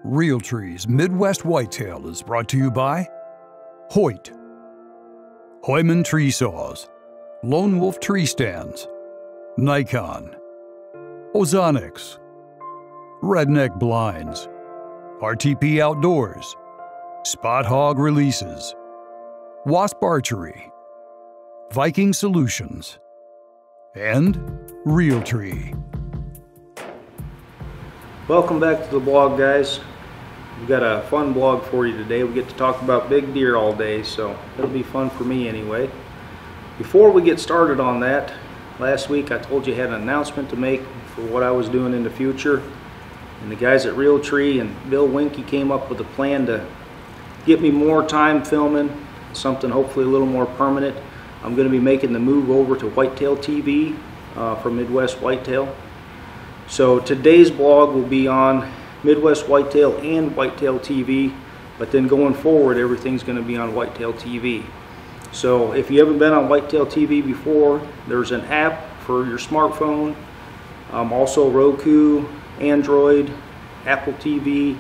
Realtree's Midwest Whitetail is brought to you by Hoyt, Heumann Tree Saws, Lone Wolf Tree Stands, Nikon, Ozonics, Redneck Blinds, RTP Outdoors, Spot Hog Releases, Wasp Archery, Viking Solutions, and Realtree. Welcome back to the blog, guys. We've got a fun blog for you today. We get to talk about big deer all day, so it'll be fun for me anyway. Before we get started on that, last week I told you I had an announcement to make for what I was doing in the future. And the guys at Realtree and Bill Winky came up with a plan to get me more time filming, something hopefully a little more permanent. I'm going to be making the move over to Whitetail TV from Midwest Whitetail. So today's blog will be on Midwest Whitetail and Whitetail TV, but then going forward everything's going to be on Whitetail TV. So if you haven't been on Whitetail TV before, there's an app for your smartphone, also Roku, Android, Apple TV.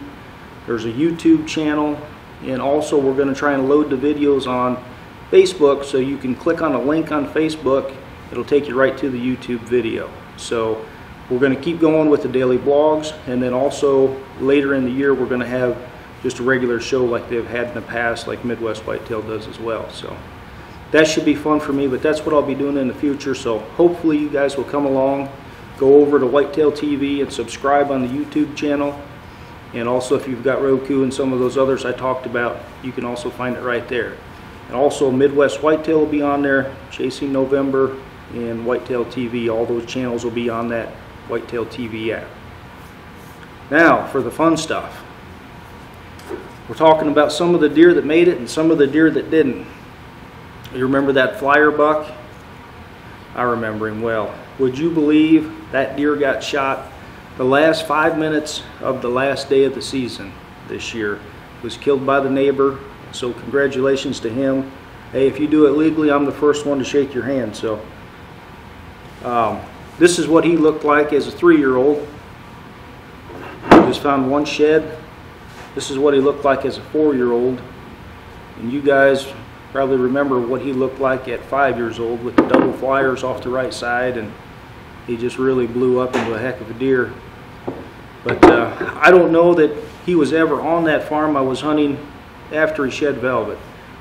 There's a YouTube channel, and also we're going to try and load the videos on Facebook, so you can click on a link on Facebook. It'll take you right to the YouTube video. So we're going to keep going with the daily blogs, and then also later in the year we're going to have just a regular show like they've had in the past, like Midwest Whitetail does as well. So that should be fun for me, but that's what I'll be doing in the future. So hopefully you guys will come along, go over to Whitetail TV and subscribe on the YouTube channel. And also if you've got Roku and some of those others I talked about, you can also find it right there. And also Midwest Whitetail will be on there, Chasing November, and Whitetail TV. All those channels will be on that Whitetail TV app. Now for the fun stuff. We're talking about some of the deer that made it and some of the deer that didn't. You remember that flyer buck? I remember him well. Would you believe that deer got shot the last 5 minutes of the last day of the season this year? Was killed by the neighbor, so congratulations to him. Hey, if you do it legally, I'm the first one to shake your hand. So this is what he looked like as a 3-year-old. Just found one shed. This is what he looked like as a 4-year-old. And you guys probably remember what he looked like at 5 years old with the double flyers off the right side, and he just really blew up into a heck of a deer. But I don't know that he was ever on that farm I was hunting after he shed Velvet.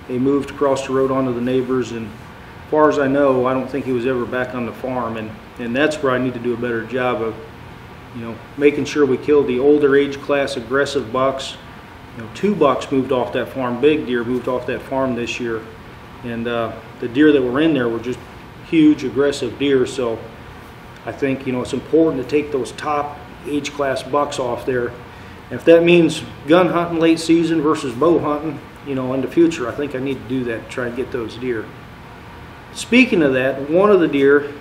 They moved across the road onto the neighbors, and as far as I know, I don't think he was ever back on the farm, and that's where I need to do a better job of, making sure we kill the older age class aggressive bucks. 2 bucks moved off that farm, big deer moved off that farm this year, and the deer that were in there were just huge aggressive deer. So I think it's important to take those top age class bucks off there. And if that means gun hunting late season versus bow hunting, in the future, I think I need to do that to try and get those deer. Speaking of that, one of the deer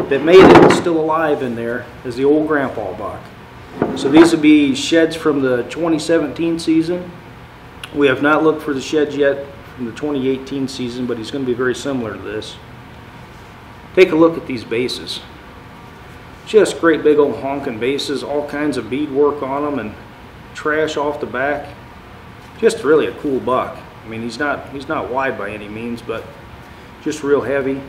that made it still alive in there is the old grandpa buck. So these will be sheds from the 2017 season. We have not looked for the sheds yet from the 2018 season, but he's going to be very similar to this. Take a look at these bases. Just great big old honking bases, all kinds of beadwork on them and trash off the back. Just really a cool buck. I mean, he's not wide by any means, but just real heavy.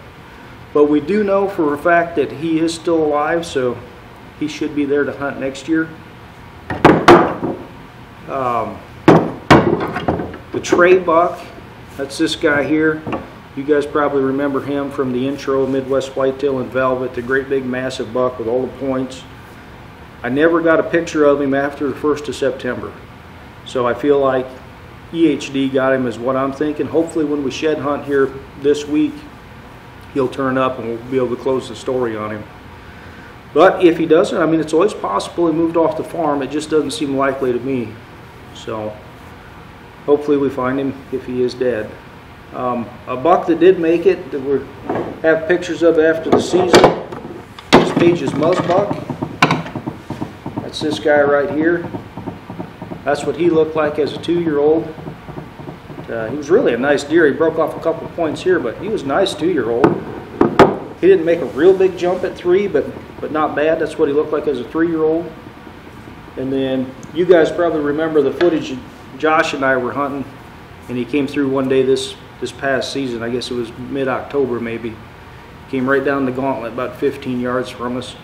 But we do know for a fact that he is still alive, so he should be there to hunt next year. The Trey buck, that's this guy here. You guys probably remember him from the intro, Midwest Whitetail and Velvet, the great big massive buck with all the points. I never got a picture of him after the 1st of September. So I feel like EHD got him is what I'm thinking. Hopefully when we shed hunt here this week, he'll turn up and we'll be able to close the story on him. But if he doesn't, I mean, it's always possible he moved off the farm. It just doesn't seem likely to me. So hopefully we find him if he is dead. A buck that did make it, that we have pictures of after the season, is Page's muzzbuck. That's this guy right here. That's what he looked like as a 2-year-old. He was really a nice deer. He broke off a couple points here, but he was a nice 2-year-old. He didn't make a real big jump at 3, but not bad. That's what he looked like as a 3-year-old. And then you guys probably remember the footage Josh and I were hunting, and he came through one day this past season. I guess it was mid-October maybe. Came right down the gauntlet about 15 yards from us.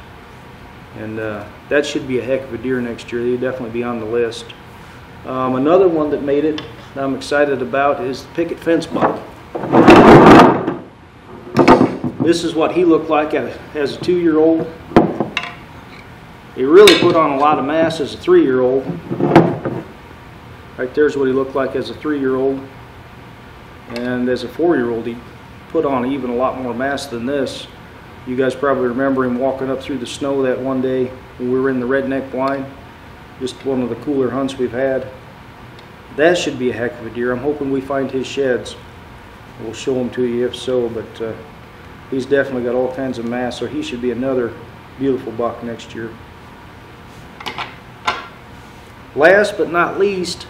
And that should be a heck of a deer next year. He'll definitely be on the list. Another one that made it that I'm excited about is the picket fence buck. This is what he looked like as a 2-year-old. He really put on a lot of mass as a 3-year-old. Right there's what he looked like as a 3-year-old. And as a 4-year-old, he put on even a lot more mass than this. You guys probably remember him walking up through the snow that one day when we were in the redneck blind. Just one of the cooler hunts we've had. That should be a heck of a deer. I'm hoping we find his sheds. We'll show them to you if so, but he's definitely got all kinds of mass, so he should be another beautiful buck next year. Last but not least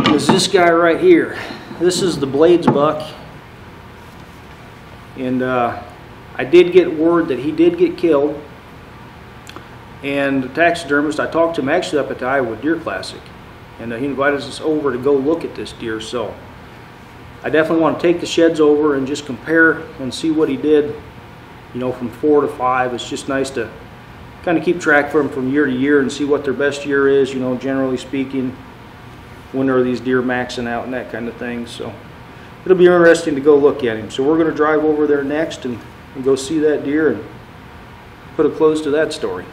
is this guy right here. This is the Blades buck, and I did get word that he did get killed, and the taxidermist, I talked to him actually up at the Iowa Deer Classic, and he invited us over to go look at this deer. So I definitely want to take the sheds over and just compare and see what he did, you know, from 4 to 5. It's just nice to kind of keep track for them from year to year and see what their best year is, you know, generally speaking. When are these deer maxing out and that kind of thing. So it'll be interesting to go look at him. So we're going to drive over there next and go see that deer and put a close to that story.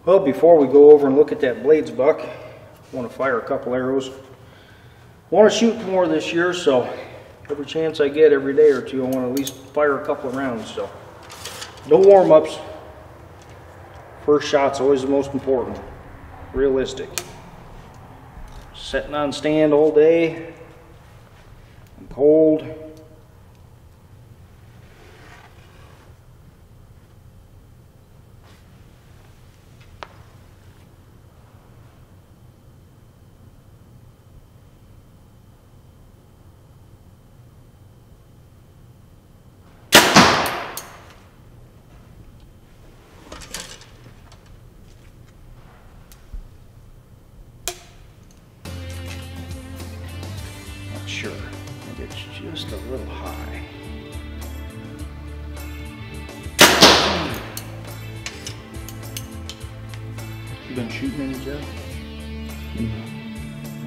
Well, before we go over and look at that Blades buck, I want to fire a couple arrows. I want to shoot more this year, so every chance I get, every day or two, I want to at least fire a couple of rounds. So no warm-ups. First shot's always the most important. Realistic. Sitting on stand all day. I'm cold. Sure, I think it's just a little high. You been shooting any, Jeff?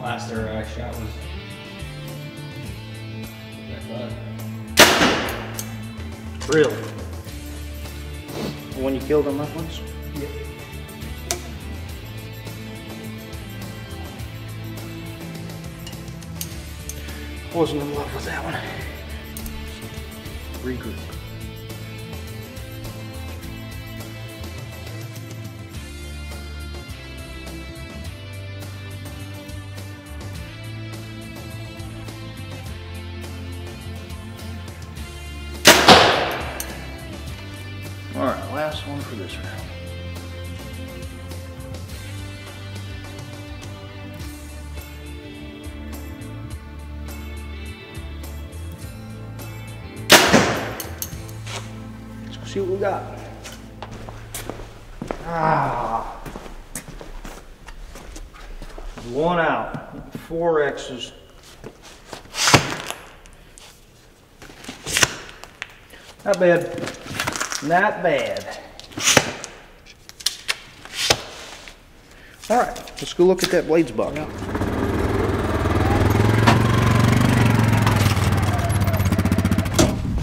Last arrow I shot was that buck. Really? The one you killed on that one? Yep. Wasn't in love with that one. Regroup. All right, last one for this round. See what we got. Ah, one out, 4 X's. Not bad, not bad. All right, let's go look at that Blades buck.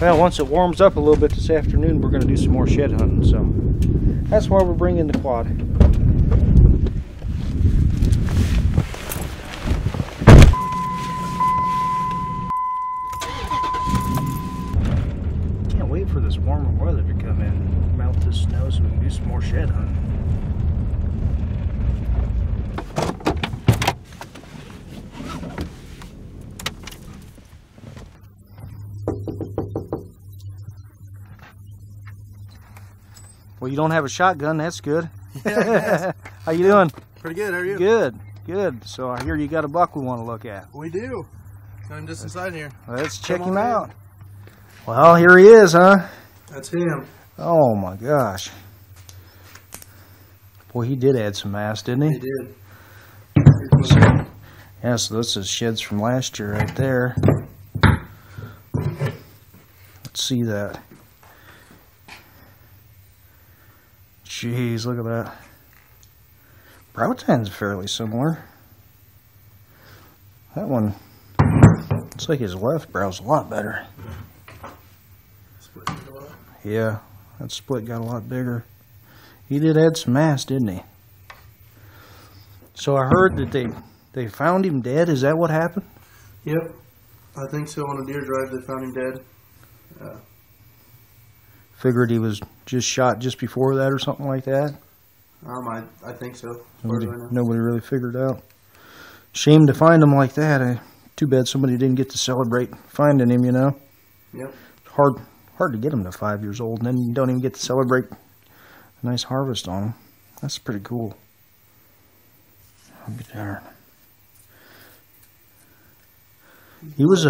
Well, once it warms up a little bit this afternoon, we're going to do some more shed hunting, so that's why we're bringing the quad. Can't wait for this warmer weather to come in, melt this snow so we can do some more shed hunting. Well, you don't have a shotgun, that's good. Yeah, How you doing? pretty good, how are you? Good, good. So I hear you got a buck we want to look at. We do. I'm just inside here. Let's check Come him on in. out. Well, here he is, huh? That's him. Oh my gosh. Boy, he did add some mass, didn't he? He did. Yeah, so this is sheds from last year right there. Let's see that. Jeez, look at that. Brow tine's fairly similar. That one, looks like his left brow's a lot better. Yeah, that split got a lot bigger. He did add some mass, didn't he? So I heard that they found him dead. Is that what happened? Yep. I think so. On a deer drive, they found him dead. Figured he was just shot just before that or something like that. I think so. As far as I know. Nobody really figured out. Shame to find him like that. Too bad somebody didn't get to celebrate finding him, you know? Yep. Hard to get him to 5 years old, and then you don't even get to celebrate a nice harvest on him. That's pretty cool. I'll be darned. He was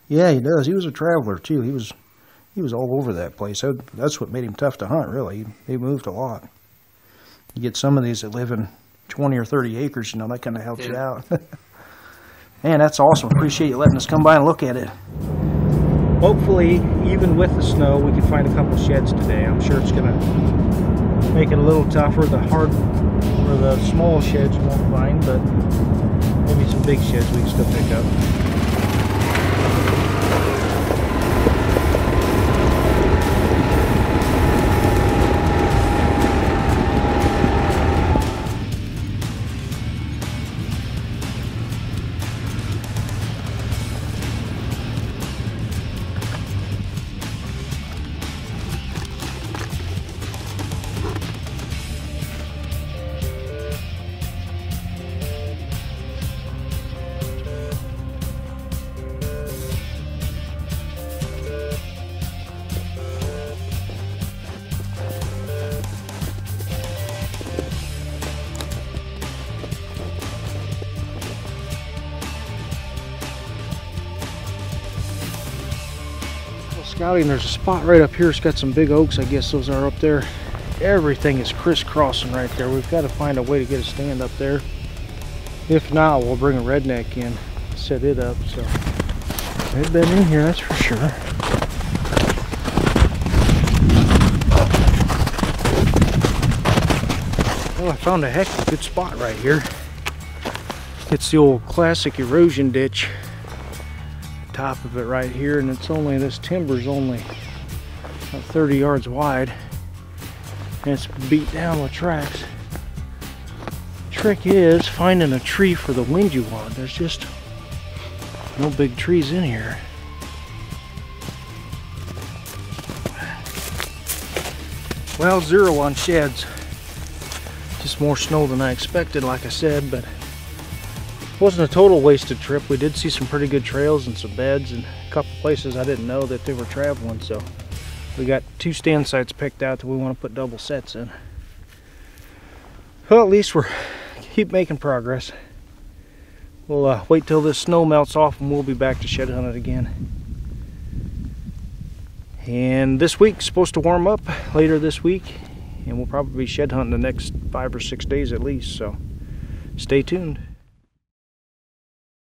yeah, he does. He was a traveler too. He was all over that place. That's what made him tough to hunt, really. He moved a lot. You get some of these that live in 20 or 30 acres, you know, that kind of helps you out. Man, that's awesome. Appreciate you letting us come by and look at it. Hopefully, even with the snow, we can find a couple sheds today. I'm sure it's going to make it a little tougher. The small sheds you won't find, but maybe some big sheds we can still pick up. Scouting, there's a spot right up here. It's got some big oaks. I guess those are up there. Everything is crisscrossing right there. We've got to find a way to get a stand up there. If not, we'll bring a redneck in, set it up. So they've been in here, that's for sure. Well, I found a heck of a good spot right here. It's the old classic erosion ditch. Top of it right here, and it's only, this timber's only about 30 yards wide, and it's beat down with tracks. Trick is finding a tree for the wind you want. There's just no big trees in here. Well, 0 on sheds. Just more snow than I expected, like I said, but wasn't a total wasted trip. We did see some pretty good trails and some beds and a couple places I didn't know that they were traveling, so we got 2 stand sites picked out that we want to put double sets in. Well, at least we're keep making progress. We'll wait till this snow melts off and we'll be back to shed hunting again. And this week's supposed to warm up later this week, and we'll probably be shed hunting the next 5 or 6 days at least, so stay tuned.